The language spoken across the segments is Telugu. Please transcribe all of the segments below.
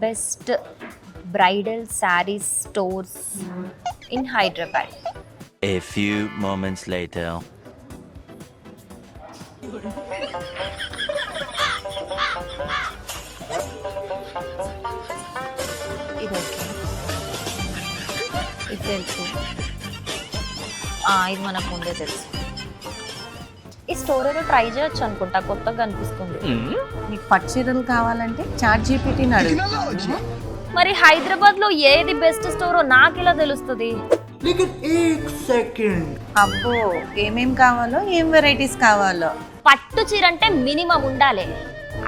Best bridal saris stores in Hyderabad. A few moments later. ఇది ఓకే, ఇది తెలుసు, ఇది మనకు ముందే తెలుసు. ఈ స్టోర్ ఏదో ట్రై చేయొచ్చు అనుకుంటా, కొత్తగా అనిపిస్తుంది. నీకు పట్టు చీరలు కావాలంటే చాట్ జీపీటీని అడుగు. మరి హైదరాబాద్ లో ఏది బెస్ట్ స్టోరో నాకు ఇలా తెలుస్తుంది. అబ్బో, ఏమేం కావాలో ఏం వెరైటీస్ కావాలో. పట్టు చీర అంటే మినిమం ఉండాలి.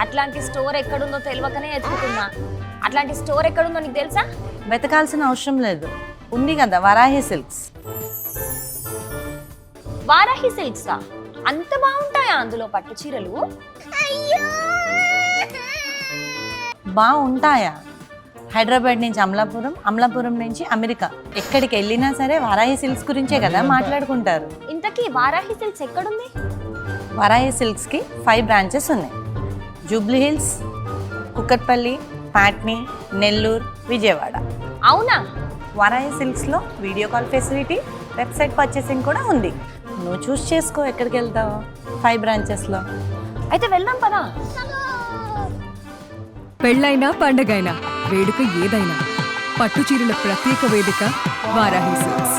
అట్లాంటి స్టోర్ ఎక్కడుందో తెలియకనే ఎత్తుకున్నా. అట్లాంటి స్టోర్ ఎక్కడుందో నీకు తెలుసా? వెతకాల్సిన అవసరం లేదు, ఉంది కదా వరాహి సిల్క్స్. వారాహి సిల్క్సా? అంత బాగుంటాయా అందులో పట్టు చీరలు? బాగుంటాయా? హైదరాబాద్ నుంచి అమలాపురం, అమలాపురం నుంచి అమెరికా, ఎక్కడికి వెళ్ళినా సరే వరాహి సిల్క్స్ గురించే కదా మాట్లాడుకుంటారు. ఇంతకీ వారాహి సిల్క్స్ ఎక్కడుంది? వరాహి సిల్క్స్కి 5 బ్రాంచెస్ ఉన్నాయి. జూబ్లీ హిల్స్, కుక్కట్పల్లి, పాట్నీ, నెల్లూరు, విజయవాడ. అవునా? వరాహి సిల్క్స్లో video call facility, website purchasing కూడా ఉంది. నువ్వు చూస్ చేసుకో ఎక్కడికి వెళ్తావో 5 బ్రాంచెస్లో. అయితే వెళ్దాం పదా. పెళ్ళైనా పండగైనా వేడుక ఏదైనా పట్టుచీరల ప్రత్యేక వేదిక వారాహి సిల్క్స్.